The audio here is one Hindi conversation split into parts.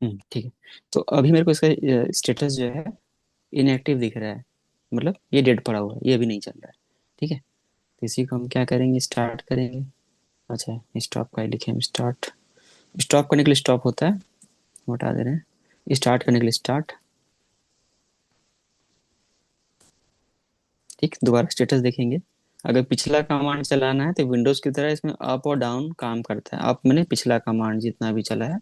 ठीक है। तो अभी मेरे को इसका स्टेटस जो है इनएक्टिव दिख रहा है, मतलब ये डेड पड़ा हुआ है, ये अभी नहीं चल रहा है। ठीक है। तो इसी को हम क्या करेंगे, स्टार्ट करेंगे। अच्छा, स्टॉप का ही लिखे हम, स्टार्ट। स्टॉप करने के लिए स्टॉप होता है, वो हटा दे रहे हैं। स्टार्ट करने के लिए स्टार्ट। ठीक, दोबारा स्टेटस देखेंगे। अगर पिछला कमांड चलाना है तो विंडोज की तरह इसमें अप और डाउन काम करता है। अप मैंने पिछला कमांड जितना भी चला है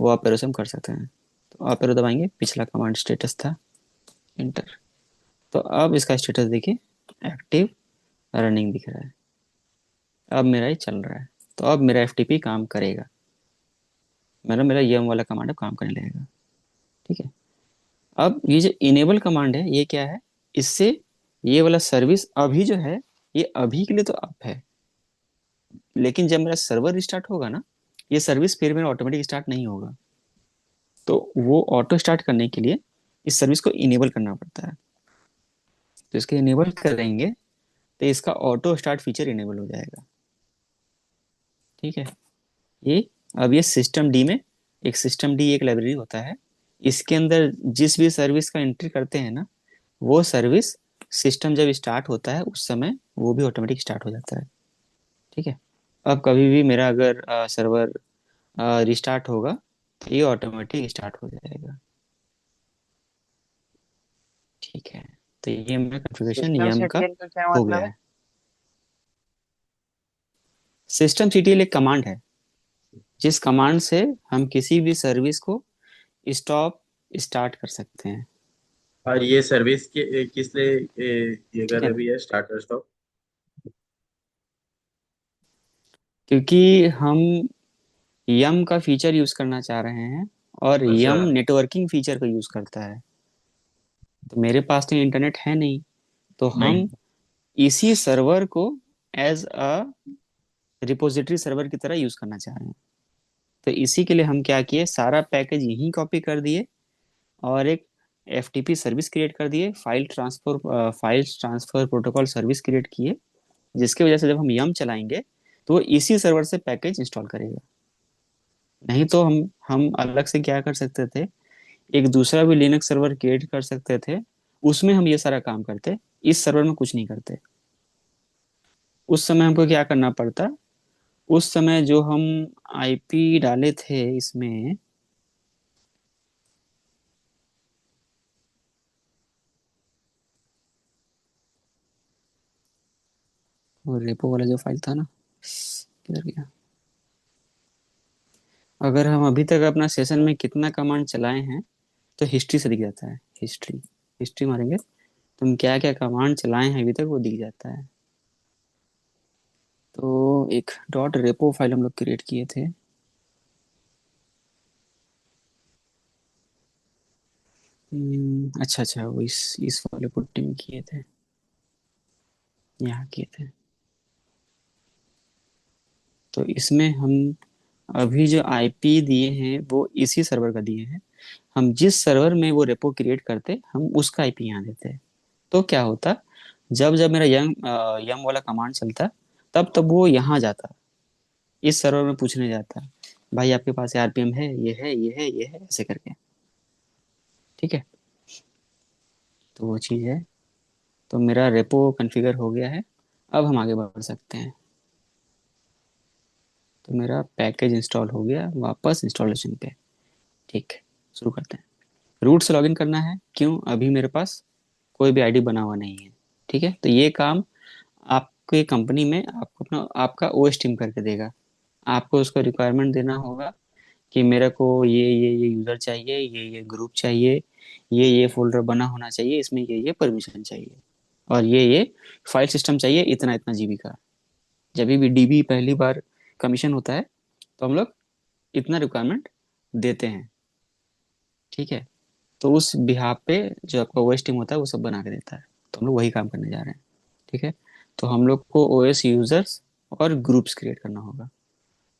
वो अप एरो से हम कर सकते हैं। तो अप एरो दबाएंगे, पिछला कमांड स्टेटस था, इंटर। तो अब इसका स्टेटस देखिए, एक्टिव रनिंग दिख रहा है। अब मेरा ये चल रहा है। तो अब मेरा एफटीपी काम करेगा, मेरा मेरा यम वाला कमांड अब काम करने लगेगा। ठीक है। अब ये जो इनेबल कमांड है ये क्या है, इससे ये वाला सर्विस अभी जो है ये अभी के लिए तो अप है, लेकिन जब मेरा सर्वर रिस्टार्ट होगा ना, ये सर्विस फिर मेरा ऑटोमेटिक स्टार्ट नहीं होगा। तो वो ऑटो स्टार्ट करने के लिए इस सर्विस को इनेबल करना पड़ता है। तो इसको इनेबल करेंगे तो इसका ऑटो स्टार्ट फीचर इनेबल हो जाएगा। ठीक है। ये अब ये सिस्टम डी में, एक सिस्टम डी एक लाइब्रेरी होता है, इसके अंदर जिस भी सर्विस का एंट्री करते हैं ना, वो सर्विस सिस्टम जब स्टार्ट होता है उस समय वो भी ऑटोमेटिक स्टार्ट हो जाता है। ठीक है। अब कभी भी मेरा अगर सर्वर रिस्टार्ट होगा तो ये ऑटोमेटिक स्टार्ट हो जाएगा। ठीक है। तो ये मेरा कॉन्फ़िगरेशन सिस्टम यम का सीटीएल का क्या हो मतलब गया है? है। सिस्टम सीटीएल एक कमांड है, जिस कमांड से हम किसी भी सर्विस को स्टॉप स्टार्ट कर सकते हैं। और ये सर्विस के किस लिए ये कर ठीक है रहे ना, भी है स्टार्टर स्टॉप? क्योंकि हम यम का फीचर यूज करना चाह रहे हैं और अच्छा। यम नेटवर्किंग फीचर को यूज करता है। तो मेरे पास तो इंटरनेट है नहीं, तो नहीं। हम इसी सर्वर को एज अ रिपोजिटरी सर्वर की तरह यूज करना चाह रहे हैं। तो इसी के लिए हम क्या किए, सारा पैकेज यहीं कॉपी कर दिए और एक एफटीपी सर्विस क्रिएट कर दिए, file transfer protocol service create किए, जिसकी वजह से जब हम यम चलाएंगे तो वो इसी सर्वर से पैकेज इंस्टॉल करेगा। नहीं तो हम अलग से क्या कर सकते थे, एक दूसरा भी लिनक्स सर्वर क्रिएट कर सकते थे, उसमें हम ये सारा काम करते, इस सर्वर में कुछ नहीं करते। उस समय हमको क्या करना पड़ता, उस समय जो हम आईपी डाले थे इसमें, वो रेपो वाला जो फाइल था ना, किधर गया। अगर हम अभी तक अपना सेशन में कितना कमांड चलाए हैं तो हिस्ट्री से दिख जाता है। हिस्ट्री, हिस्ट्री मारेंगे तो हम क्या क्या कमांड चलाए हैं अभी तक वो दिख जाता है। तो एक डॉट रेपो फाइल हम लोग क्रिएट किए थे। अच्छा अच्छा, वो इस वाले पुट्टी में किए थे, यहाँ किए थे। तो इसमें हम अभी जो आईपी दिए हैं वो इसी सर्वर का दिए हैं। हम जिस सर्वर में वो रेपो क्रिएट करते हम उसका आईपी यहाँ देते। तो क्या होता, जब जब मेरा यम वाला कमांड चलता तब तब वो यहाँ जाता, इस सर्वर में पूछने जाता, भाई आपके पास आरपीएम है, ये है, ये है, ये है, ऐसे करके। ठीक है। तो वो चीज़ है। तो मेरा रेपो कॉन्फ़िगर हो गया है। अब हम आगे बढ़ सकते हैं। तो मेरा पैकेज इंस्टॉल हो गया, वापस इंस्टॉलेशन पे। ठीक है, शुरू करते हैं। रूट से लॉगिन करना है, क्यों, अभी मेरे पास कोई भी आईडी बना हुआ नहीं है। ठीक है। तो ये काम आपके कंपनी में आपको अपना आपका ओएस टीम करके देगा। आपको उसको रिक्वायरमेंट देना होगा कि मेरे को ये यूज़र चाहिए, ये ग्रुप चाहिए, ये फोल्डर बना होना चाहिए, इसमें ये परमिशन चाहिए, और ये फाइल सिस्टम चाहिए इतना इतना जीबी का। जब भी डीबी पहली बार कमीशन होता है तो हम लोग इतना रिक्वायरमेंट देते हैं। ठीक है। तो उस बिहाफ पे जो आपका ओएस टीम होता है वो सब बना के देता है। तो हम लोग वही काम करने जा रहे हैं। ठीक है। तो हम लोग को ओएस यूजर्स और ग्रुप्स क्रिएट करना होगा।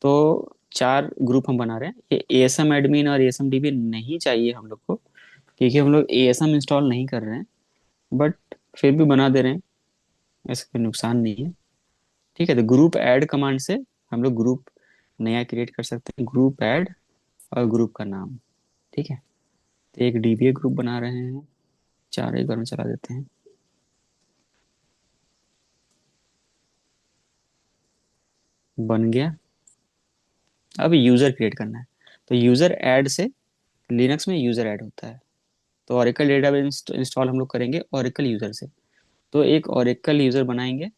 तो 4 ग्रुप हम बना रहे हैं। ये एएसएम एडमिन और एएसएम डीबी नहीं चाहिए हम लोग को, क्योंकि हम लोग एएसएम इंस्टॉल नहीं कर रहे हैं, बट फिर भी बना दे रहे हैं, ऐसा कोई नुकसान नहीं है। ठीक है। तो ग्रुप ऐड कमांड से हम लोग ग्रुप नया क्रिएट कर सकते हैं, ग्रुप ऐड और ग्रुप का नाम। ठीक है। तो एक डीबीए ग्रुप बना रहे हैं, चार एक बार में चला देते हैं। बन गया। अब यूजर क्रिएट करना है। तो यूजर ऐड से लिनक्स में यूजर ऐड होता है। तो ओरेकल डेटाबेस इंस्टॉल हम लोग करेंगे ओरेकल यूजर से। तो एक ओरेकल यूजर बनाएंगे।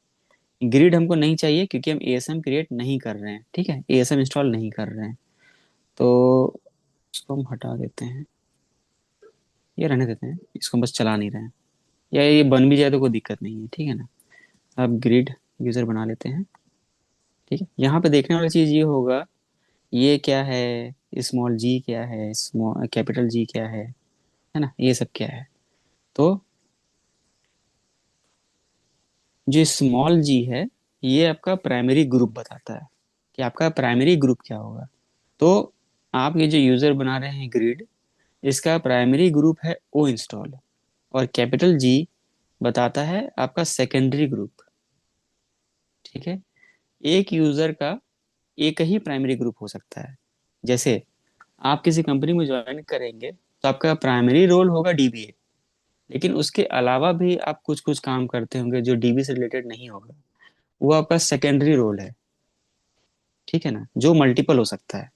ग्रिड हमको नहीं चाहिए क्योंकि हम एएसएम क्रिएट नहीं कर रहे हैं, ठीक है, एएसएम इंस्टॉल नहीं कर रहे हैं। तो इसको हम हटा देते हैं, ये रहने देते हैं, इसको हम बस चला नहीं रहे हैं। या ये बन भी जाए तो कोई दिक्कत नहीं है, ठीक है ना। अब ग्रिड यूजर बना लेते हैं। ठीक है, यहाँ पे देखने वाली चीज ये होगा, ये क्या है, स्मॉल जी क्या है, स्मॉल कैपिटल जी क्या है ना, ये सब क्या है। तो जो स्मॉल जी है, ये आपका प्राइमरी ग्रुप बताता है कि आपका प्राइमरी ग्रुप क्या होगा। तो आप ये जो यूजर बना रहे हैं ग्रिड, इसका प्राइमरी ग्रुप है ओ इंस्टॉल, और कैपिटल जी बताता है आपका सेकेंडरी ग्रुप। ठीक है। एक यूजर का एक ही प्राइमरी ग्रुप हो सकता है। जैसे आप किसी कंपनी में ज्वाइन करेंगे तो आपका प्राइमरी रोल होगा डीबीए, लेकिन उसके अलावा भी आप कुछ कुछ काम करते होंगे जो डीबी से रिलेटेड नहीं होगा, वो आपका सेकेंडरी रोल है। ठीक है ना, जो मल्टीपल हो सकता है।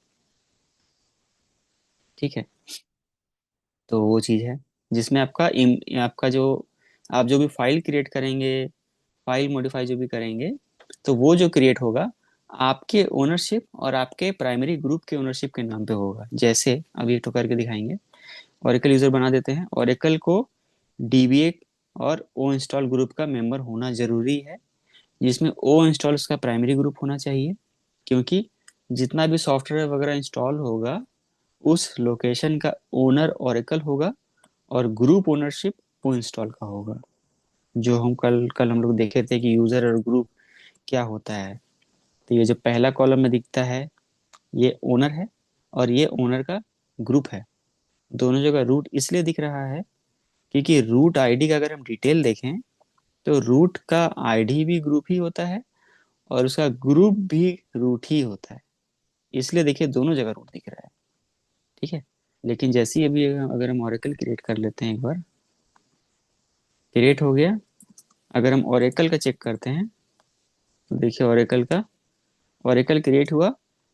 ठीक है। तो वो चीज़ है जिसमें आपका जो आप जो भी फाइल क्रिएट करेंगे, फाइल मॉडिफाई जो भी करेंगे, तो वो जो क्रिएट होगा आपके ओनरशिप और आपके प्राइमरी ग्रुप के ओनरशिप के नाम पे होगा। जैसे अभी एक तो करके दिखाएंगे। ओरेकल यूजर बना देते हैं। ओरेकल को डीबीए और ओ इंस्टॉल ग्रुप का मेंबर होना जरूरी है, जिसमें ओ इंस्टॉल उसका प्राइमरी ग्रुप होना चाहिए, क्योंकि जितना भी सॉफ्टवेयर वगैरह इंस्टॉल होगा उस लोकेशन का ओनर ओरेकल होगा, और ग्रुप ओनरशिप वो इंस्टॉल का होगा। जो हम कल कल हम लोग देखे थे कि यूजर और ग्रुप क्या होता है। तो ये जो पहला कॉलम में दिखता है, ये ओनर है, और ये ओनर का ग्रुप है। दोनों जगह रूट इसलिए दिख रहा है क्योंकि रूट आईडी का अगर हम डिटेल देखें तो रूट का आईडी भी ग्रुप ही होता है, और उसका ग्रुप भी रूट ही होता है। इसलिए देखिए दोनों जगह रूट दिख रहा है। ठीक है। लेकिन जैसे ही अभी अगर हम ओरेकल क्रिएट कर लेते हैं, एक बार क्रिएट हो गया। अगर हम ओरेकल का चेक करते हैं तो देखिए ओरेकल क्रिएट हुआ,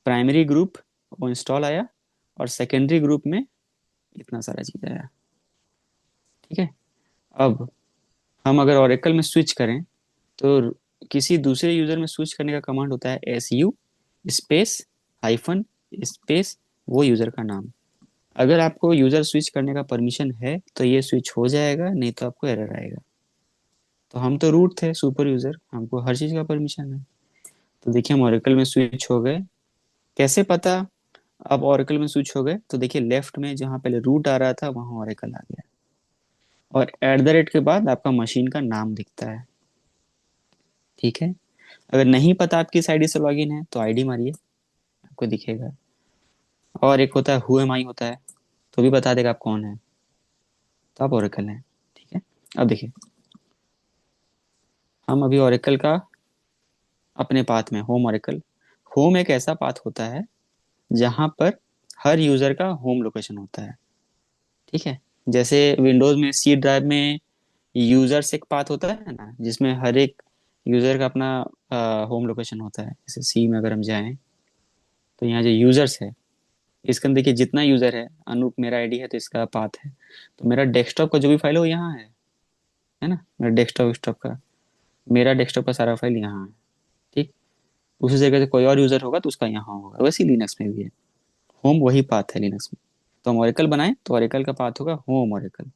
प्राइमरी ग्रुप वो इंस्टॉल आया, और सेकेंडरी ग्रुप में इतना सारा चीज आया। ठीक है। अब हम अगर ओरेकल में स्विच करें तो किसी दूसरे यूजर में स्विच करने का कमांड होता है SU स्पेस हाइफन स्पेस वो यूजर का नाम। अगर आपको यूजर स्विच करने का परमिशन है तो ये स्विच हो जाएगा, नहीं तो आपको एरर आएगा। तो हम तो रूट थे, सुपर यूजर, हमको हर चीज का परमिशन है। तो देखिए हम ओरेकल में स्विच हो गए। कैसे पता? अब ओरेकल में स्विच हो गए तो देखिए लेफ्ट में जहाँ पहले रूट आ रहा था वहां ओरेकल आ गया, और एट द रेट के बाद आपका मशीन का नाम दिखता है। ठीक है। अगर नहीं पता आपकी इस आईडी से लॉगिन है तो आईडी मारिए, आपको दिखेगा। और एक होता है हु एम आई होता है, तो भी बता देगा आप कौन है। तो आप ओरेकल हैं। ठीक है। अब देखिए हम अभी ओरेकल का अपने पाथ में होम ओरेकल। होम एक ऐसा पाथ होता है जहां पर हर यूजर का होम लोकेशन होता है। ठीक है। जैसे विंडोज में सी ड्राइव में यूजर्स एक पाथ होता है ना, जिसमें हर एक यूजर का अपना होम लोकेशन होता है। जैसे सी में अगर हम जाएं तो यहाँ जो यूजर्स है, इसके अंदर देखिए जितना यूजर है, अनूप मेरा आईडी है तो इसका पाथ है। तो मेरा डेस्कटॉप का जो भी फाइल है वो यहाँ है ना, मेरा डेस्कटॉप स्टॉप का, मेरा डेस्कटॉप का सारा फाइल यहाँ है। ठीक। उसी जगह से कोई और यूजर होगा तो उसका यहाँ होगा, वैसे ही लिनक्स में भी है। होम वही पाथ है लिनक्स में। तो हम ओरेकल बनाए तो ओरेकल का पाथ होगा होम ओरेकल।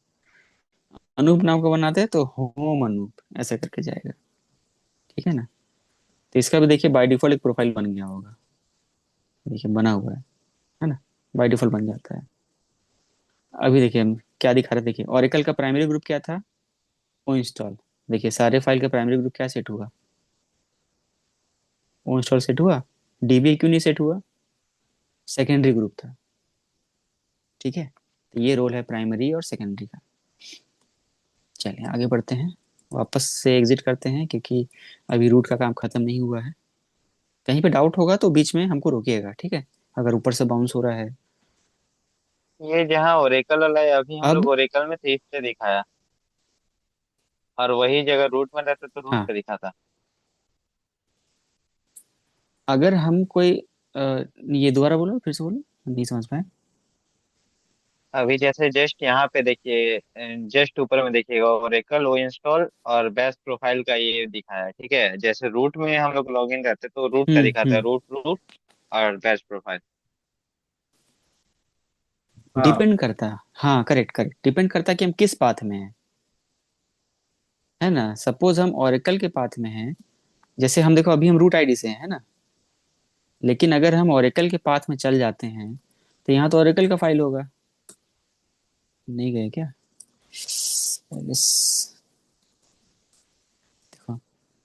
अनूप नाम का बनाते हैं तो होम अनूप, ऐसा करके जाएगा। ठीक है ना। तो इसका भी देखिए बाय डिफॉल्ट एक प्रोफाइल बन गया होगा, देखिए बना हुआ है ना, बाय डिफॉल्ट बन जाता है। अभी देखिए हम क्या दिखा रहे थे, देखिए ओरेकल का प्राइमरी ग्रुप क्या था, ओ इंस्टॉल। देखिए सारे फाइल का प्राइमरी ग्रुप क्या सेट हुआ, ओ इंस्टॉल सेट हुआ। डीबी क्यों नहीं सेट हुआ, सेकेंडरी ग्रुप था। ठीक है। तो ये रोल है प्राइमरी और सेकेंडरी का। चलिए आगे बढ़ते हैं, वापस से एग्जिट करते हैं क्योंकि अभी रूट का काम खत्म नहीं हुआ है। कहीं पे डाउट होगा तो बीच में हमको रोकिएगा, ठीक है, अगर ऊपर से बाउंस हो रहा है। ये जहाँ ओरेकल वाला है, अभी हम लोग अब ओरेकल में थे इससे दिखाया, और वही जगह रूट में रहते तो रूट हाँ, पे दिखा था। अगर हम कोई ये दोबारा बोलो, फिर से बोलो, नहीं समझ पाए। अभी जैसे जस्ट यहाँ पे देखिए, जस्ट ऊपर में देखिएगा ओरेकल ओ इंस्टॉल और बैश प्रोफाइल का ये दिखाया है, ठीक है। जैसे रूट में हम लोग लॉगिन रहते तो रूट का दिखाता है, हम्म। रूट रूट और बैश प्रोफाइल। हाँ। डिपेंड करता है, हाँ करेक्ट करेक्ट, डिपेंड करता है कि हम किस पाथ में हैं, है ना। सपोज हम ओरेकल के पाथ में हैं, जैसे हम देखो अभी हम रूट आईडी से हैं, है ना। लेकिन अगर हम ओरेकल के पाथ में चल जाते हैं तो यहाँ तो ओरेकल का फाइल होगा। नहीं गए क्या? देखो,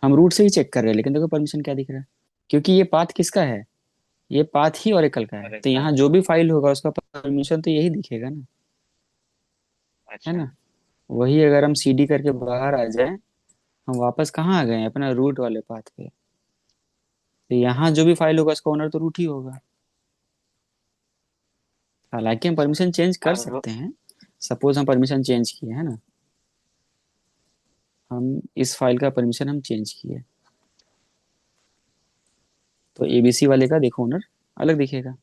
हम रूट से ही चेक कर रहे हैं, लेकिन देखो परमिशन क्या दिख रहा है, क्योंकि ये पाथ किसका है, ये पाथ ही ओरेकल का है, तो ओरेकल। यहाँ जो भी फाइल होगा उसका परमिशन तो यही दिखेगा ना, है अच्छा। ना। वही अगर हम सीडी करके बाहर आ जाए, हम वापस कहाँ आ गए हैं, अपना रूट वाले पाथ पे, तो यहाँ जो भी फाइल होगा उसका ओनर तो रूट ही होगा। हालांकि हम अच्छा। परमिशन चेंज कर और सकते हैं। सपोज हम परमिशन चेंज किए, है ना, हम इस फाइल का परमिशन हम चेंज किए, तो एबीसी वाले का देखो ओनर अलग दिखेगा।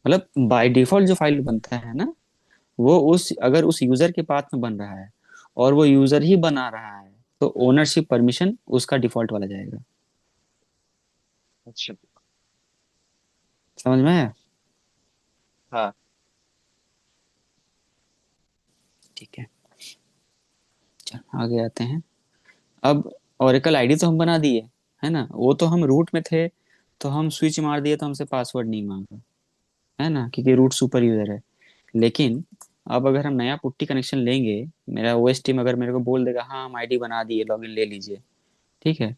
मतलब बाय डिफॉल्ट जो फाइल बनता है ना, वो उस अगर उस यूजर के पाथ में बन रहा है और वो यूजर ही बना रहा है, तो ओनरशिप परमिशन उसका डिफॉल्ट वाला जाएगा। अच्छा। समझ में आया? हाँ। ठीक है, चल आगे आते हैं। अब ओरेकल आईडी तो हम बना दिए, है ना, वो तो हम रूट में थे, तो हम स्विच मार दिए तो हमसे पासवर्ड नहीं मांगा, है ना, क्योंकि रूट सुपर यूजर है। लेकिन अब अगर हम नया पुट्टी कनेक्शन लेंगे, मेरा ओएस टीम अगर मेरे को बोल देगा हाँ हम आईडी बना दिए, लॉगिन ले लीजिए, ठीक है,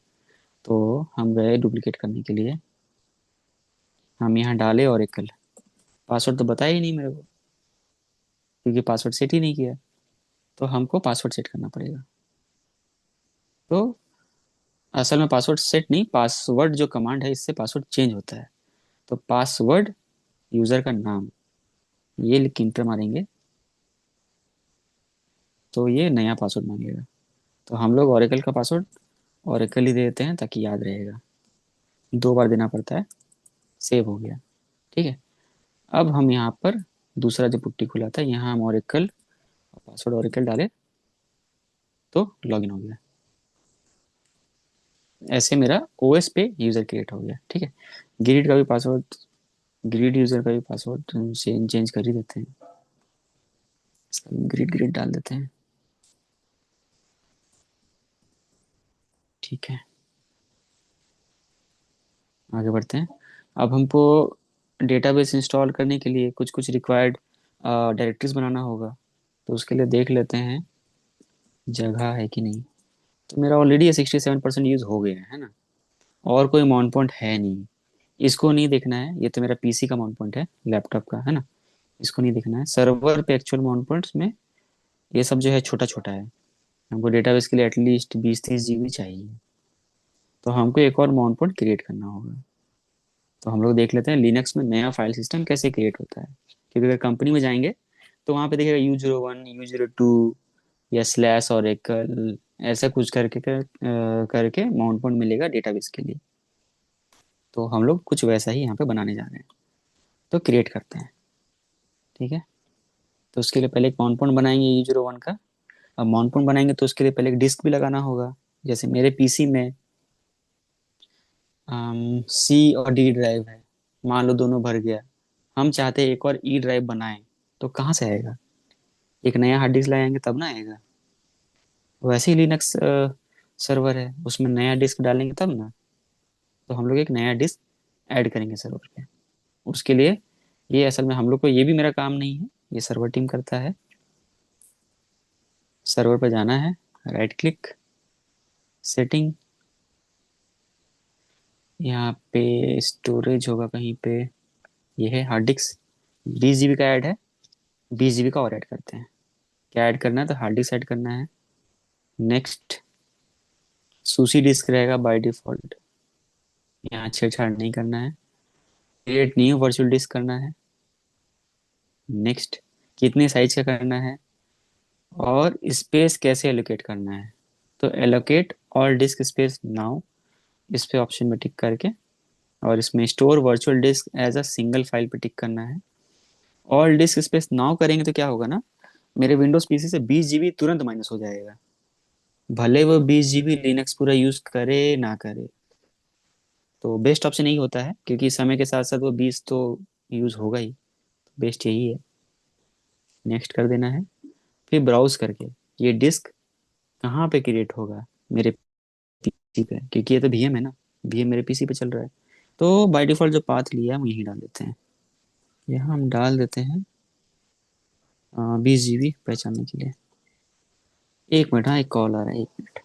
तो हम गए डुप्लीकेट करने के लिए, हम यहाँ डाले ओरेकल, पासवर्ड तो बताया ही नहीं मेरे को, क्योंकि पासवर्ड सेट ही नहीं किया, तो हमको पासवर्ड सेट करना पड़ेगा। तो असल में पासवर्ड सेट नहीं, पासवर्ड जो कमांड है इससे पासवर्ड चेंज होता है। तो पासवर्ड यूजर का नाम, ये लिख के इंटर मारेंगे, तो ये नया पासवर्ड मांगेगा। तो हम लोग ओरेकल का पासवर्ड ओरेकल ही दे देते हैं ताकि याद रहेगा, 2 बार देना पड़ता है। सेव हो गया, ठीक है। अब हम यहाँ पर दूसरा जो पुट्टी खुला था, यहाँ हम ओरेकल पासवर्ड ओरेकल डाले, तो लॉगिन हो गया। ऐसे मेरा ओएस पे यूजर क्रिएट हो गया, ठीक है। ग्रिड का भी पासवर्ड, ग्रिड यूजर का भी पासवर्ड चेंज कर ही देते हैं, इसका ग्रिड ग्रिड डाल देते हैं, ठीक है। आगे बढ़ते हैं। अब हमको डेटाबेस इंस्टॉल करने के लिए कुछ कुछ रिक्वायर्ड डायरेक्टरीज बनाना होगा, तो उसके लिए देख लेते हैं जगह है कि नहीं। तो मेरा ऑलरेडी 67% यूज हो गया है ना, और कोई माउंट पॉइंट है नहीं, इसको नहीं देखना है, ये तो मेरा पीसी का माउंट पॉइंट है, लैपटॉप का, है ना। इसको नहीं देखना है, सर्वर पे एक्चुअल माउंट पॉइंट्स में ये सब जो है छोटा छोटा है। हमको डेटाबेस के लिए एटलीस्ट 20-30 GB चाहिए, तो हमको एक और माउंट पॉइंट क्रिएट करना होगा। तो हम लोग देख लेते हैं लिनक्स में नया फाइल सिस्टम कैसे क्रिएट होता है, क्योंकि अगर कंपनी में जाएंगे तो वहाँ पे देखिएगा U01 U02 या स्लैश और एक ऐसा कुछ करके माउंट पॉइंट मिलेगा डेटाबेस के लिए। तो हम लोग कुछ वैसा ही यहाँ पे बनाने जा रहे हैं, तो क्रिएट करते हैं, ठीक है। तो उसके लिए पहले एक माउंट पॉइंट बनाएंगे U01 का। अब माउंट पॉइंट बनाएंगे तो उसके लिए पहले एक डिस्क भी लगाना होगा। जैसे मेरे पीसी में सी और डी ड्राइव है, मान लो दोनों भर गया, हम चाहते हैं एक और ई ड्राइव बनाएं, तो कहाँ से आएगा? एक नया हार्ड डिस्क लगाएंगे तब ना आएगा। वैसे ही लिनक्स सर्वर है, उसमें नया डिस्क डालेंगे तब ना। तो हम लोग एक नया डिस्क ऐड करेंगे सर्वर पे। उसके लिए ये असल में हम लोग को, ये भी मेरा काम नहीं है, ये सर्वर टीम करता है। सर्वर पर जाना है, राइट क्लिक, सेटिंग, यहाँ पे स्टोरेज होगा कहीं पे, ये है हार्ड डिस्क, 20 GB का ऐड है, 20 GB का और ऐड करते हैं। क्या ऐड करना है, तो हार्ड डिस्क ऐड करना है। नेक्स्ट, सूसी डिस्क रहेगा बाय डिफॉल्ट, यहाँ छेड़छाड़ नहीं करना है। क्रिएट न्यू वर्चुअल डिस्क करना है। नेक्स्ट, कितने साइज का करना है, और स्पेस कैसे एलोकेट करना है। तो allocate all disk space now, इस पे ऑप्शन में टिक करके, और इसमें store virtual disk as a single file पे टिक करना है। ऑल डिस्क स्पेस नाउ करेंगे तो क्या होगा ना, मेरे विंडोज पीसी से 20 GB तुरंत माइनस हो जाएगा, भले वो 20 GB लिनक्स पूरा यूज करे ना करे। तो बेस्ट ऑप्शन यही होता है, क्योंकि समय के साथ साथ वो 20 तो यूज होगा ही। बेस्ट यही है। नेक्स्ट कर देना है। फिर ब्राउज करके ये डिस्क कहाँ पे क्रिएट होगा, मेरे पीसी पे, क्योंकि ये तो वीएम है ना, वीएम मेरे पीसी पे चल रहा है। तो बाय डिफॉल्ट जो पाथ लिया है हम यही डाल देते हैं। यहाँ हम डाल देते हैं 20 GB पहचानने के लिए। एक मिनट, हाँ एक कॉल आ रहा है, एक मिनट।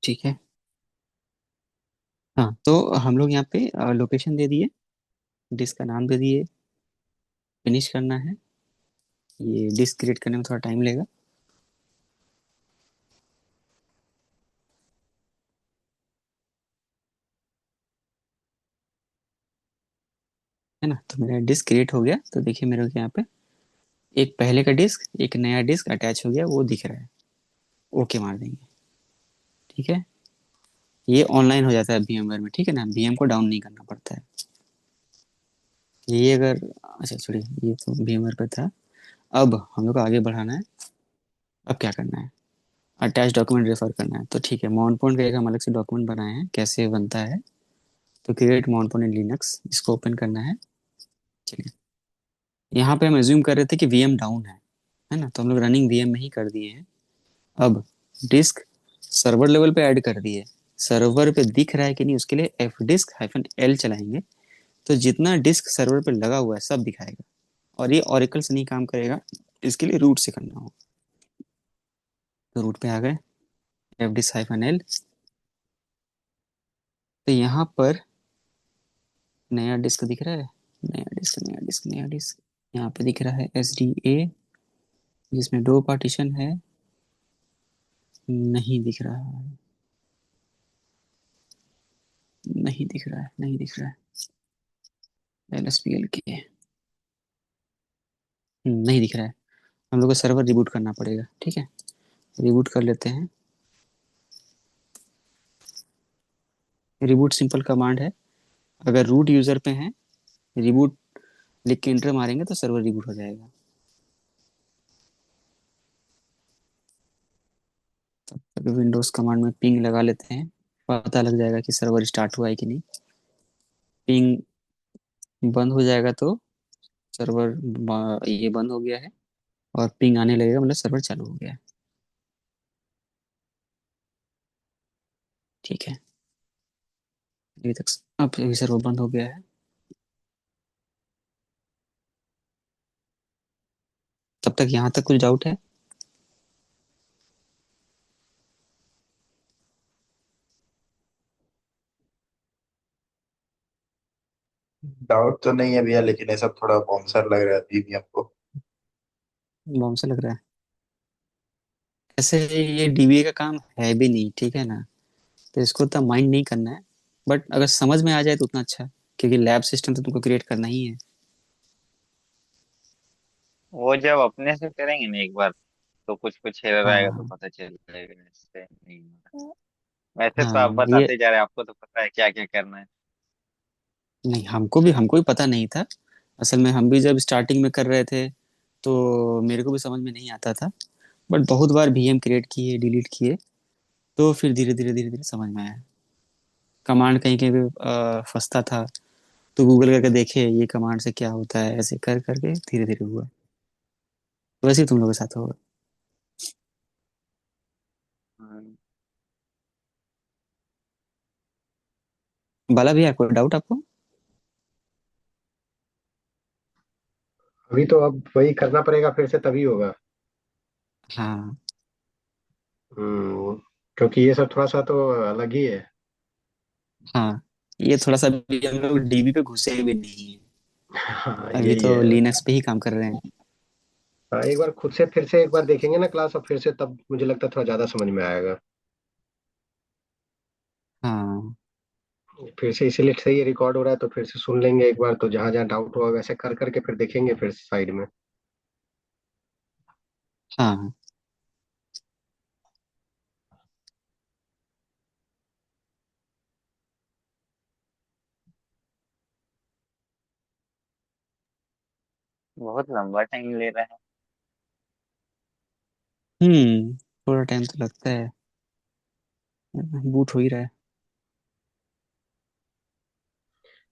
ठीक है। हाँ तो हम लोग यहाँ पे लोकेशन दे दिए, डिस्क का नाम दे दिए, फिनिश करना है। ये डिस्क क्रिएट करने में थोड़ा टाइम लेगा, है ना। तो मेरा डिस्क क्रिएट हो गया, तो देखिए मेरे को यहाँ पे एक पहले का डिस्क, एक नया डिस्क अटैच हो गया, वो दिख रहा है। ओके मार देंगे। ठीक है। ये ऑनलाइन हो जाता है VMware में, ठीक है ना, VM को डाउन नहीं करना पड़ता है। ये अगर, अच्छा छोड़िए, ये तो VMware पे था। अब हम लोग को आगे बढ़ाना है। अब क्या करना है? अटैच डॉक्यूमेंट रेफर करना है, तो ठीक है, माउंट पॉइंट का एक हम अलग से डॉक्यूमेंट बनाए हैं, कैसे बनता है। तो create mount point in Linux, इसको ओपन करना है। चलिए, यहाँ पे हम एज्यूम कर रहे थे कि VM डाउन है ना, तो हम लोग रनिंग VM में ही कर दिए हैं। अब डिस्क सर्वर लेवल पे ऐड कर दिए। सर्वर पे दिख रहा है कि नहीं, उसके लिए एफ डिस्क -L चलाएंगे, तो जितना डिस्क सर्वर पे लगा हुआ है सब दिखाएगा। और ये ऑरिकल से नहीं काम करेगा, इसके लिए रूट से करना होगा। तो रूट पे आ गए, एफ डिस्क -L। तो यहाँ पर नया डिस्क दिख रहा है, नया डिस्क, नया डिस्क, नया डिस्क। यहाँ पे दिख रहा है SDA, जिसमें 2 पार्टीशन है। नहीं दिख रहा है, नहीं दिख रहा है, नहीं दिख रहा है। LSPL के नहीं दिख रहा है। हम लोग को सर्वर रिबूट करना पड़ेगा, ठीक है। रिबूट कर लेते हैं। रिबूट सिंपल कमांड है। अगर रूट यूजर पे हैं, रिबूट लिख के इंटर मारेंगे तो सर्वर रिबूट हो जाएगा। तब तक विंडोज कमांड में पिंग लगा लेते हैं, पता लग जाएगा कि सर्वर स्टार्ट हुआ है कि नहीं। पिंग बंद हो जाएगा तो सर्वर ये बंद हो गया है, और पिंग आने लगेगा मतलब सर्वर चालू हो गया है। ठीक है, अभी तक अब अभी सर्वर बंद हो गया है। तब तक यहाँ तक कुछ डाउट है? डाउट तो नहीं है भैया, लेकिन ये सब थोड़ा बॉन्सर लग रहा है अभी भी हमको। बॉम्ब से लग रहा है। ऐसे ये DBA का काम है भी नहीं, ठीक है ना, तो इसको तो माइंड नहीं करना है। बट अगर समझ में आ जाए तो उतना अच्छा है, क्योंकि लैब सिस्टम तो तुमको क्रिएट करना ही है। वो जब अपने से करेंगे ना एक बार, तो कुछ कुछ एरर आएगा तो हाँ पता चल जाएगा, इससे नहीं होगा। वैसे तो आप हाँ, ये बताते जा रहे हैं, आपको तो पता है क्या क्या करना है। नहीं, हमको भी पता नहीं था। असल में हम भी जब स्टार्टिंग में कर रहे थे, तो मेरे को भी समझ में नहीं आता था। बट बहुत बार VM क्रिएट किए, डिलीट किए, तो फिर धीरे धीरे समझ में आया। कमांड कहीं कहीं पे फंसता था, तो गूगल करके देखे ये कमांड से क्या होता है, ऐसे कर करके धीरे धीरे हुआ। वैसे ही तुम लोगों के साथ होगा। हम्म, बाला भैया, कोई डाउट आपको? अभी तो अब वही करना पड़ेगा फिर से तभी होगा। हाँ हम्म। क्योंकि ये सब थोड़ा सा तो अलग ही है। हाँ, ये थोड़ा सा भी हम लोग DB पे घुसे भी नहीं है। हाँ अभी यही तो है। लिनक्स पे ही काम कर रहे हैं। हाँ, एक बार खुद से फिर से एक बार देखेंगे ना क्लास, और फिर से तब मुझे लगता है थोड़ा ज्यादा समझ में आएगा। हाँ फिर से इसीलिए सही रिकॉर्ड हो रहा है तो फिर से सुन लेंगे एक बार, तो जहां जहां डाउट होगा वैसे कर करके फिर देखेंगे फिर साइड में। हाँ, बहुत लंबा टाइम ले रहा है। थोड़ा टाइम तो लगता है, बूट हो ही रहा है।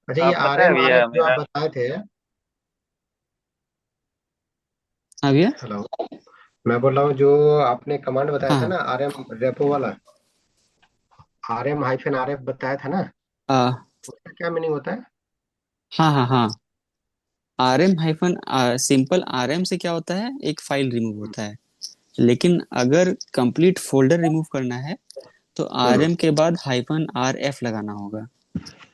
अच्छा, ये आर पता है एम आर एफ भैया जो आप मेरा। बताए थे। हाँ भैया। हेलो। मैं बोल रहा हूँ जो आपने कमांड बताया था हाँ ना, आर एम रेपो वाला, RM-RF बताया था ना, हाँ उसका क्या मीनिंग होता है? हाँ हाँ हाँ। सिंपल RM से क्या होता है, एक फाइल रिमूव होता है। लेकिन अगर कंप्लीट फोल्डर रिमूव करना है, तो हम्म। RM के बाद -RF लगाना होगा,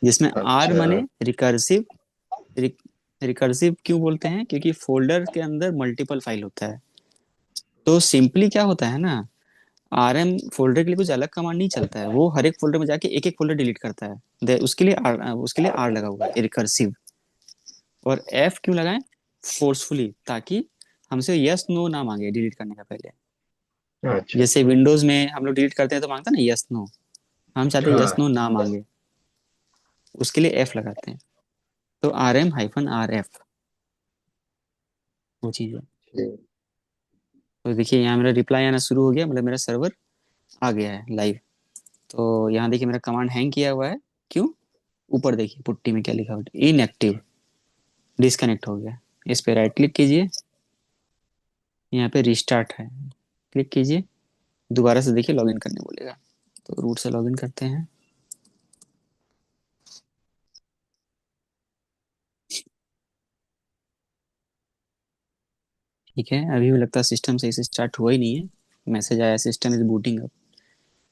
जिसमें R अच्छा। माने रिकर्सिव। रिकर्सिव क्यों बोलते हैं, क्योंकि फोल्डर के अंदर मल्टीपल फाइल होता है। तो सिंपली क्या होता है ना, RM फोल्डर के लिए कुछ अलग कमांड नहीं चलता है, वो हर एक फोल्डर में जाके एक एक फोल्डर डिलीट करता है। उसके लिए R लगा हुआ है, रिकर्सिव। और F क्यों लगाएं, फोर्सफुली, ताकि हमसे यस नो ना मांगे डिलीट करने का पहले। अच्छा जैसे अच्छा। विंडोज में हम लोग डिलीट करते हैं तो मांगता है ना यस नो, हम चाहते हैं यस हाँ नो ना मांगे, उसके लिए एफ लगाते हैं। तो RM-RF वो चीज़ है। ठीक। तो देखिए यहाँ मेरा रिप्लाई आना शुरू हो गया, मतलब मेरा सर्वर आ गया है लाइव। तो यहाँ देखिए मेरा कमांड हैंग किया हुआ है। क्यों? ऊपर देखिए पुट्टी में क्या लिखा हुआ है, इनएक्टिव, डिस्कनेक्ट हो गया। इस पे राइट क्लिक कीजिए, यहाँ पे रिस्टार्ट है, क्लिक कीजिए, दोबारा से देखिए लॉगिन करने बोलेगा। तो रूट से लॉगिन करते हैं। ठीक है, अभी भी लगता है सिस्टम सही से स्टार्ट हुआ ही नहीं है। मैसेज आया सिस्टम इज बूटिंग अप,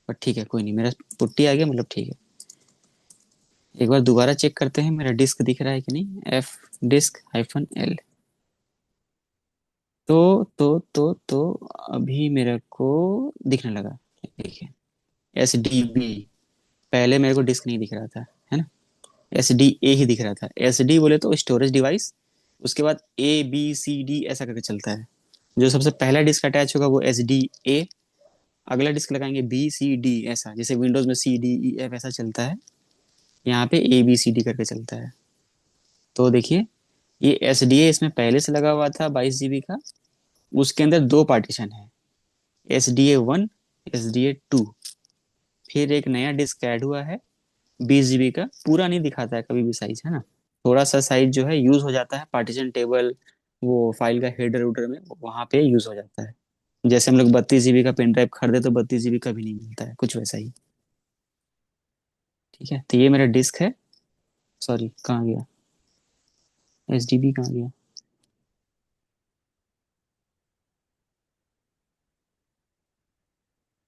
पर ठीक है कोई नहीं, मेरा पुट्टी आ गया, मतलब ठीक है। एक बार दोबारा चेक करते हैं मेरा डिस्क दिख रहा है कि नहीं। F disk-L। तो अभी मेरे को दिखने लगा। देखिए SDB, पहले मेरे को डिस्क नहीं दिख रहा था, है ना। SDA ही दिख रहा था। SD बोले तो स्टोरेज डिवाइस, उसके बाद ABCD ऐसा करके चलता है। जो सबसे पहला डिस्क अटैच होगा वो SDA, अगला डिस्क लगाएंगे BCD, ऐसा जैसे विंडोज में CDEF ऐसा चलता है, यहाँ पे ABCD करके चलता है। तो देखिए ये SDA इसमें पहले से लगा हुआ था 22 GB का, उसके अंदर दो पार्टीशन है, SDA 1, SDA 2। फिर एक नया डिस्क ऐड हुआ है 20 GB का, पूरा नहीं दिखाता है कभी भी साइज, है ना। थोड़ा सा साइज जो है यूज हो जाता है पार्टीशन टेबल, वो फाइल का हेडर उडर में, वहां पे यूज हो जाता है। जैसे हम लोग 32 GB का पेन ड्राइव खरीदे तो 32 GB का भी नहीं मिलता है, कुछ वैसा ही। ठीक है, तो ये मेरा डिस्क है। सॉरी कहाँ गया, SDB कहाँ गया।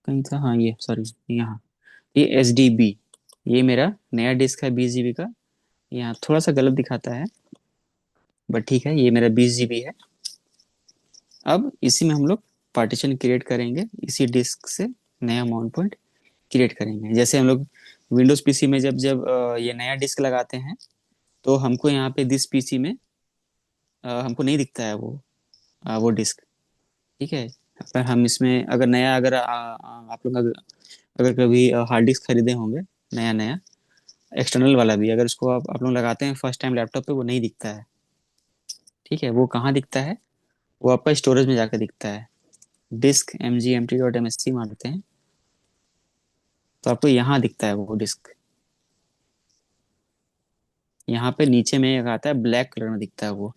कहीं था, हाँ ये सॉरी, यहाँ। ये SDB, ये मेरा नया डिस्क है 20 GB का। यहाँ थोड़ा सा गलत दिखाता है, बट ठीक है, ये मेरा 20 GB है। अब इसी में हम लोग पार्टीशन क्रिएट करेंगे, इसी डिस्क से नया माउंट पॉइंट क्रिएट करेंगे। जैसे हम लोग विंडोज पीसी में जब जब ये नया डिस्क लगाते हैं, तो हमको यहाँ पे दिस पीसी में हमको नहीं दिखता है वो डिस्क। ठीक है, पर हम इसमें अगर नया, अगर आप लोग अगर कभी हार्ड डिस्क खरीदे होंगे नया नया, एक्सटर्नल वाला भी, अगर उसको आप लोग लगाते हैं फर्स्ट टाइम लैपटॉप पे, वो नहीं दिखता है। ठीक है, वो कहाँ दिखता है, वो आपका स्टोरेज में जाकर दिखता है। डिस्क mgmt.msc मारते हैं तो आपको यहाँ दिखता है वो डिस्क। यहाँ पे नीचे में एक आता है ब्लैक कलर में दिखता है, वो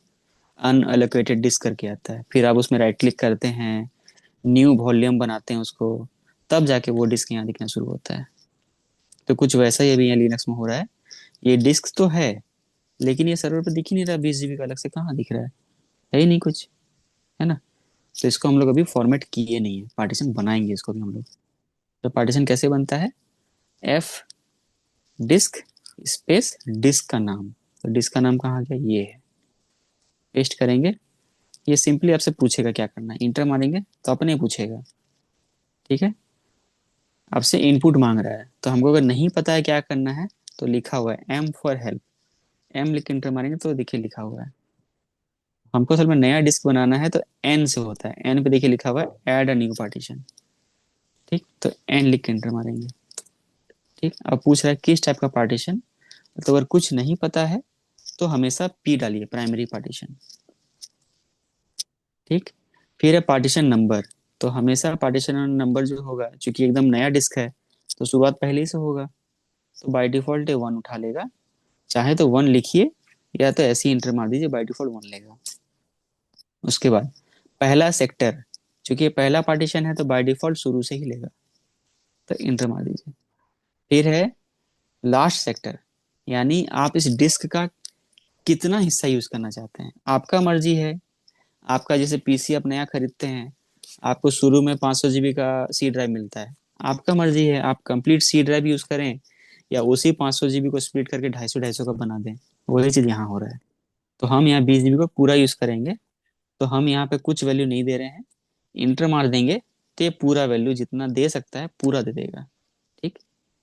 अनएलोकेटेड डिस्क करके आता है। फिर आप उसमें राइट क्लिक करते हैं, न्यू वॉल्यूम बनाते हैं उसको, तब जाके वो डिस्क यहाँ दिखना शुरू होता है। तो कुछ वैसा ही अभी यहाँ लिनक्स में हो रहा है। ये डिस्क तो है, लेकिन ये सर्वर पे दिख ही नहीं रहा, 20 GB का अलग से कहाँ दिख रहा है ही नहीं कुछ, है ना। तो इसको हम लोग अभी फॉर्मेट किए नहीं है, पार्टीशन बनाएंगे इसको भी हम लोग। तो पार्टीशन कैसे बनता है, एफ डिस्क स्पेस डिस्क का नाम। तो डिस्क का नाम कहाँ गया, ये है, पेस्ट करेंगे। ये सिंपली आपसे पूछेगा क्या करना है, इंटर मारेंगे तो अपने ही पूछेगा। ठीक है, आपसे इनपुट मांग रहा है, तो हमको अगर नहीं पता है क्या करना है, तो लिखा हुआ है M फॉर हेल्प, M लिख के इंटर मारेंगे तो देखिए लिखा हुआ है। हमको असल में नया डिस्क बनाना है तो N से होता है, N पे देखिए लिखा हुआ है ऐड अ न्यू पार्टीशन। ठीक, तो N लिख के इंटर मारेंगे। ठीक, अब पूछ रहा है किस टाइप का पार्टीशन, तो अगर कुछ नहीं पता है तो हमेशा P डालिए, प्राइमरी पार्टीशन। ठीक, फिर है पार्टीशन नंबर, तो हमेशा पार्टीशन नंबर जो होगा, चूंकि एकदम नया डिस्क है तो शुरुआत पहले ही से होगा, तो बाय डिफॉल्ट 1 उठा लेगा। चाहे तो 1 लिखिए, या तो ऐसे ही इंटर मार दीजिए, बाय डिफॉल्ट 1 लेगा। उसके बाद पहला सेक्टर, चूंकि ये पहला पार्टीशन है तो बाय डिफॉल्ट शुरू से ही लेगा, तो इंटर मार दीजिए। फिर है लास्ट सेक्टर, यानी आप इस डिस्क का कितना हिस्सा यूज करना चाहते हैं, आपका मर्जी है। आपका जैसे पीसी आप नया खरीदते हैं, आपको शुरू में 500 GB का सी ड्राइव मिलता है, आपका मर्जी है आप कंप्लीट सी ड्राइव यूज करें, या उसी 500 GB को स्प्लिट करके 250 का बना दें। वही चीज यहाँ हो रहा है। तो हम यहाँ 20 GB को पूरा यूज करेंगे, तो हम यहाँ पे कुछ वैल्यू नहीं दे रहे हैं, इंटर मार देंगे तो ये पूरा वैल्यू जितना दे सकता है पूरा दे देगा। ठीक,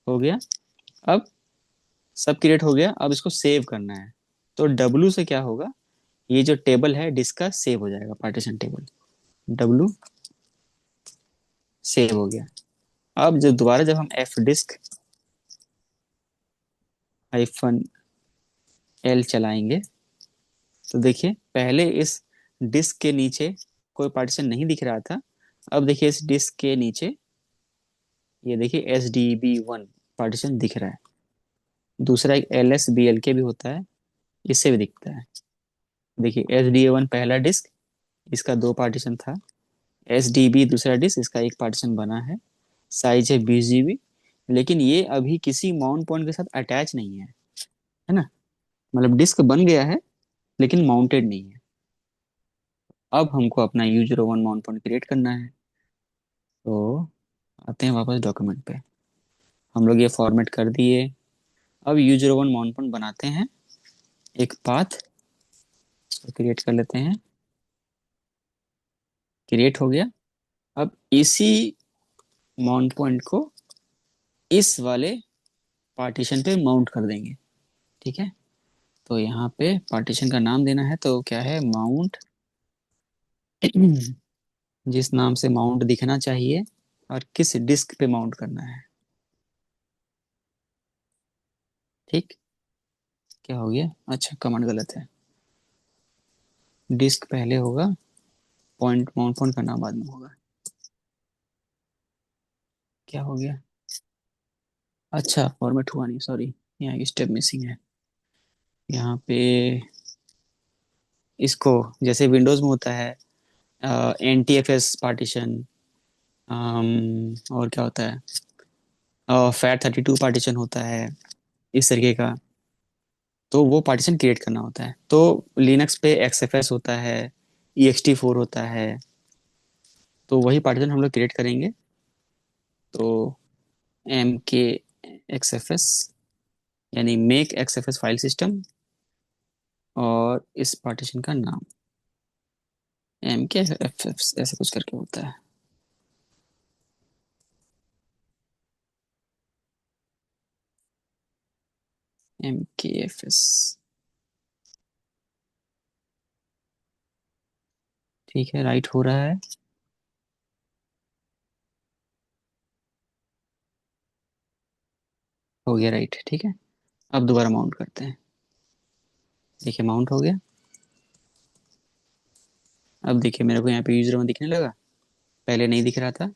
हो गया। अब सब क्रिएट हो गया, अब इसको सेव करना है। तो W से क्या होगा, ये जो टेबल है डिस्क का सेव हो जाएगा, पार्टीशन टेबल, W सेव हो गया। अब जब दोबारा जब हम F डिस्क -L चलाएंगे तो देखिए पहले इस डिस्क के नीचे कोई पार्टीशन नहीं दिख रहा था। अब देखिए इस डिस्क के नीचे ये देखिए SDB1 पार्टीशन दिख रहा है। दूसरा एक LSBLK भी होता है, इससे भी दिखता है। देखिए SDA1 पहला डिस्क, इसका 2 पार्टीशन था। SDB दूसरा डिस्क, इसका एक पार्टीशन बना है। साइज है 20 GB, लेकिन ये अभी किसी माउंट पॉइंट के साथ अटैच नहीं है ना। मतलब डिस्क बन गया है लेकिन माउंटेड नहीं है। अब हमको अपना U01 माउंट पॉइंट क्रिएट करना है। तो आते हैं वापस डॉक्यूमेंट पे। हम लोग ये फॉर्मेट कर दिए। अब U01 माउंट पॉइंट बनाते हैं। एक पाथ क्रिएट कर लेते हैं। क्रिएट हो गया। अब इसी माउंट पॉइंट को इस वाले पार्टीशन पे माउंट कर देंगे। ठीक है, तो यहाँ पे पार्टीशन का नाम देना है, तो क्या है, माउंट। जिस नाम से माउंट दिखना चाहिए और किस डिस्क पे माउंट करना है। ठीक, क्या हो गया, अच्छा कमांड गलत है। डिस्क पहले होगा, पॉइंट माउंट पॉइंट का नाम बाद में होगा। क्या हो गया, अच्छा फॉर्मेट हुआ नहीं, सॉरी, यहाँ एक स्टेप मिसिंग है। यहाँ पे इसको जैसे विंडोज में होता है NTFS पार्टीशन, और क्या होता है, FAT32 पार्टीशन होता है, इस तरीके का। तो वो पार्टीशन क्रिएट करना होता है। तो लिनक्स पे XFS होता है, EXT4 होता है। तो वही पार्टीशन हम लोग क्रिएट करेंगे। तो MKXFS यानी मेक XFS फाइल सिस्टम, और इस पार्टीशन का नाम MKFS ऐसे कुछ करके होता है। MKFS, ठीक है, राइट हो रहा है। हो गया राइट, ठीक है। अब दोबारा माउंट करते हैं। देखिए माउंट हो गया। अब देखिए मेरे को यहाँ पे यूजर वन दिखने लगा, पहले नहीं दिख रहा था।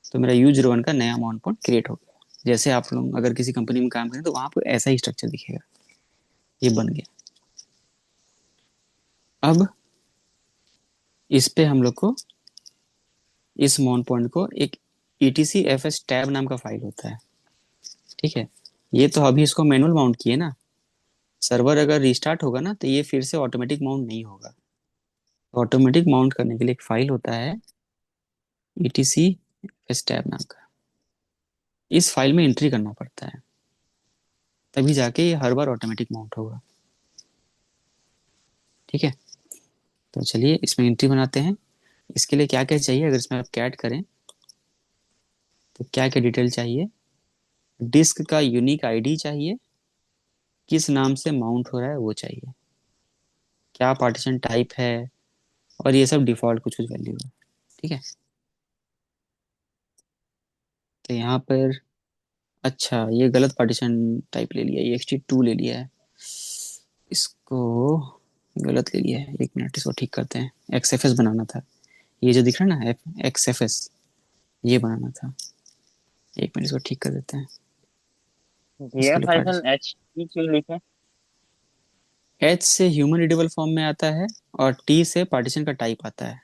तो मेरा यूजर वन का नया माउंट पॉइंट क्रिएट हो गया। जैसे आप लोग अगर किसी कंपनी में काम करें तो वहां पर ऐसा ही स्ट्रक्चर दिखेगा। ये बन गया। अब इस पे हम लोग को इस माउंट पॉइंट को एक ETCFS टैब नाम का फाइल होता है। ठीक है, ये तो अभी इसको मैनुअल माउंट किए ना। सर्वर अगर रिस्टार्ट होगा ना तो ये फिर से ऑटोमेटिक माउंट नहीं होगा। ऑटोमेटिक माउंट करने के लिए एक फाइल होता है ETCFS टैब नाम का। इस फाइल में एंट्री करना पड़ता है, तभी जाके ये हर बार ऑटोमेटिक माउंट होगा। ठीक है, तो चलिए इसमें एंट्री बनाते हैं। इसके लिए क्या क्या चाहिए, अगर इसमें आप कैट करें तो क्या क्या डिटेल चाहिए। डिस्क का यूनिक आईडी चाहिए, किस नाम से माउंट हो रहा है वो चाहिए, क्या पार्टीशन टाइप है, और ये सब डिफॉल्ट कुछ कुछ वैल्यू है। ठीक है, तो यहाँ पर अच्छा ये गलत पार्टीशन टाइप ले लिया, EXT2 ले लिया है। इसको गलत ले लिया है, एक मिनट इसको ठीक करते हैं। XFS बनाना था, ये जो दिख रहा है ना XFS, ये बनाना था। एक मिनट इसको ठीक कर देते हैं। इसके GF लिए हाइफन पार्टीशन एच की क्यों लिखे? H से ह्यूमन रीडेबल फॉर्म में आता है, और T से पार्टीशन का टाइप आता है।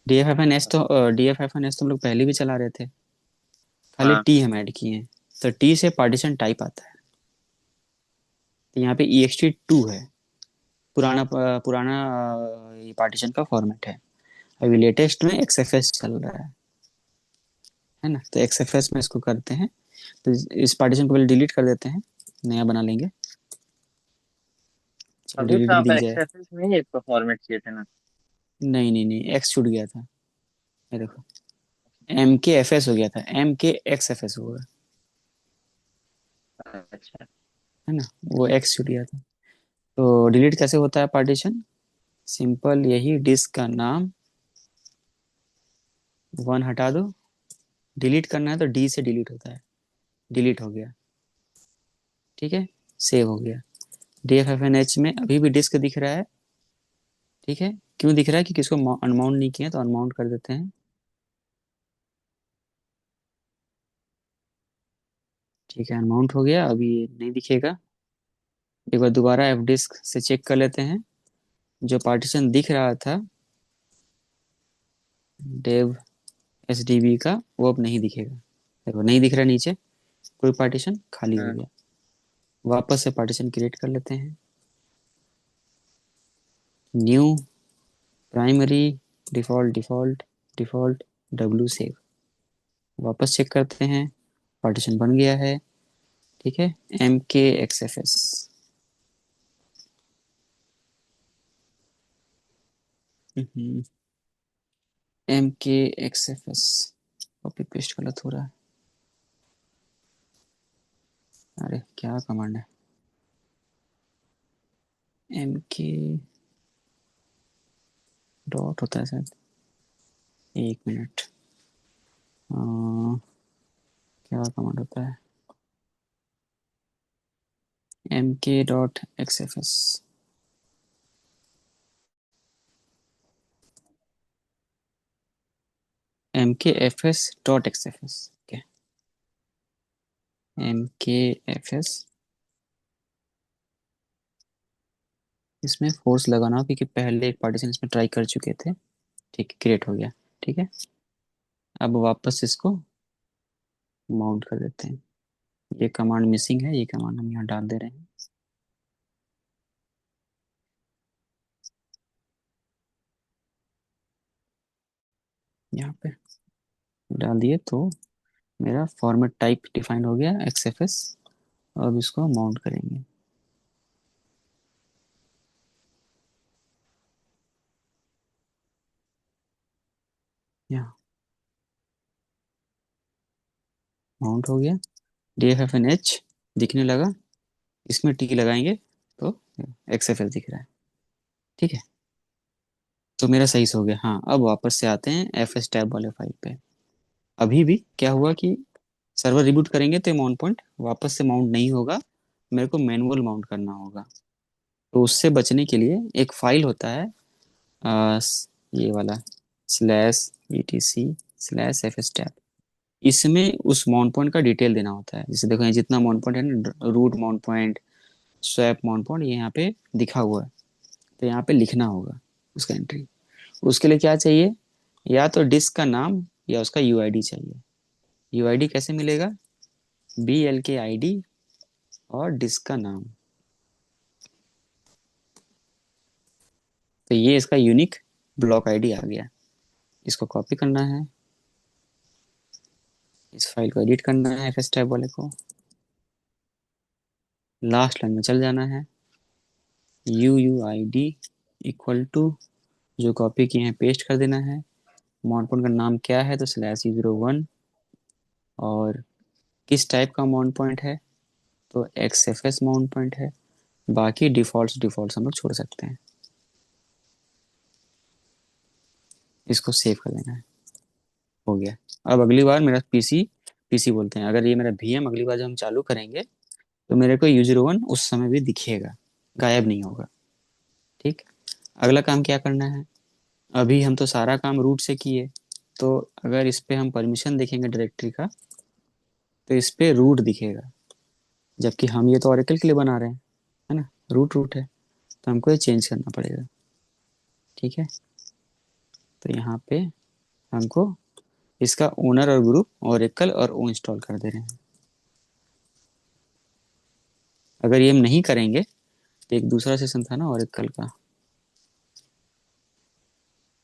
DF-S तो हम लोग पहले भी चला रहे थे, खाली हाँ। T हम ऐड किए हैं। तो T से पार्टीशन टाइप आता है। तो यहाँ पे EXT2 है, पुराना पुराना ये पार्टीशन का फॉर्मेट है। अभी लेटेस्ट में XFS चल रहा है ना। तो XFS में इसको करते हैं। तो इस पार्टीशन को पहले डिलीट कर देते हैं, नया बना लेंगे। चलो अभी डिलीट तो भी आप दिख जाए। एक्सेसेस में ही इसको फॉर्मेट किए थे ना? नहीं नहीं नहीं, X छूट गया था। ये देखो MKFS हो गया था, MKXFS होगा, अच्छा। है ना। वो X छूट गया था। तो डिलीट कैसे होता है पार्टीशन, सिंपल, यही डिस्क का नाम 1 हटा दो। डिलीट करना है तो D से डिलीट होता है, डिलीट हो गया। ठीक है, सेव हो गया। DFFNH में अभी भी डिस्क दिख रहा है, ठीक है। क्यों दिख रहा है? क्योंकि इसको अनमाउंट नहीं किया, तो अनमाउंट कर देते हैं। ठीक है, अनमाउंट हो गया, अभी ये नहीं दिखेगा। एक बार दोबारा एफ डिस्क से चेक कर लेते हैं। जो पार्टीशन दिख रहा था डेव SDB का, वो अब नहीं दिखेगा। देखो नहीं दिख रहा नीचे, कोई पार्टीशन खाली हो हाँ। गया। वापस से पार्टीशन क्रिएट कर लेते हैं। New primary default default default W save. वापस चेक करते हैं, पार्टीशन बन गया है, ठीक है। MKXFS, MKXFS, कॉपी पेस्ट गलत हो रहा है। अरे क्या कमांड है? MK डॉट होता है शायद। एक मिनट, क्या कमांड होता है? MK.XFS, MKFS.XFS, okay. MKFS, इसमें फोर्स लगाना क्योंकि पहले एक पार्टीशन इसमें ट्राई कर चुके थे। ठीक है, क्रिएट हो गया, ठीक है। अब वापस इसको माउंट कर देते हैं। ये कमांड मिसिंग है, ये कमांड हम यहाँ डाल दे रहे हैं। यहाँ पे डाल दिए तो मेरा फॉर्मेट टाइप डिफाइन हो गया XFS। अब इसको माउंट करेंगे। यहाँ माउंट हो गया। DFFNH दिखने लगा, इसमें टी लगाएंगे तो XFS दिख रहा है, ठीक है। तो मेरा सही से हो गया। हाँ, अब वापस से आते हैं FS टैब वाले फाइल पे। अभी भी क्या हुआ कि सर्वर रिबूट करेंगे तो माउंट पॉइंट वापस से माउंट नहीं होगा, मेरे को मैनुअल माउंट करना होगा। तो उससे बचने के लिए एक फाइल होता है, ये वाला /etc/fs टैब। इसमें उस माउंट पॉइंट का डिटेल देना होता है। जैसे देखो यहाँ जितना माउंट पॉइंट है ना, root mount point, swap mount point, ये यहाँ पे दिखा हुआ है। तो यहाँ पे लिखना होगा उसका एंट्री। उसके लिए क्या चाहिए? या तो डिस्क का नाम या उसका यूआईडी चाहिए। यूआईडी कैसे मिलेगा? BLK ID और डिस्क का नाम। तो ये इसका यूनिक ब्लॉक आईडी आ गया। इसको कॉपी करना है, इस फाइल को एडिट करना है FS टैब वाले को, लास्ट लाइन में चल जाना है, UUID इक्वल टू जो कॉपी किए हैं पेस्ट कर देना है। माउंट पॉइंट का नाम क्या है? तो /001। और किस टाइप का माउंट पॉइंट है? तो XFS माउंट पॉइंट है। बाकी डिफॉल्ट हम लोग छोड़ सकते हैं। इसको सेव कर देना है, हो गया। अब अगली बार मेरा पीसी बोलते हैं, अगर ये मेरा VM अगली बार जब हम चालू करेंगे तो मेरे को U01 उस समय भी दिखेगा, गायब नहीं होगा, ठीक। अगला काम क्या करना है? अभी हम तो सारा काम रूट से किए, तो अगर इस पे हम परमिशन देखेंगे डायरेक्टरी का, तो इस पे रूट दिखेगा, जबकि हम ये तो ऑरेकल के लिए बना रहे हैं, है ना। रूट रूट है, तो हमको ये चेंज करना पड़ेगा, ठीक है। तो यहाँ पे हमको इसका ओनर और ग्रुप ऑरेकल और ओ इंस्टॉल कर दे रहे हैं। अगर ये हम नहीं करेंगे तो एक दूसरा सेशन था ना ऑरेकल का,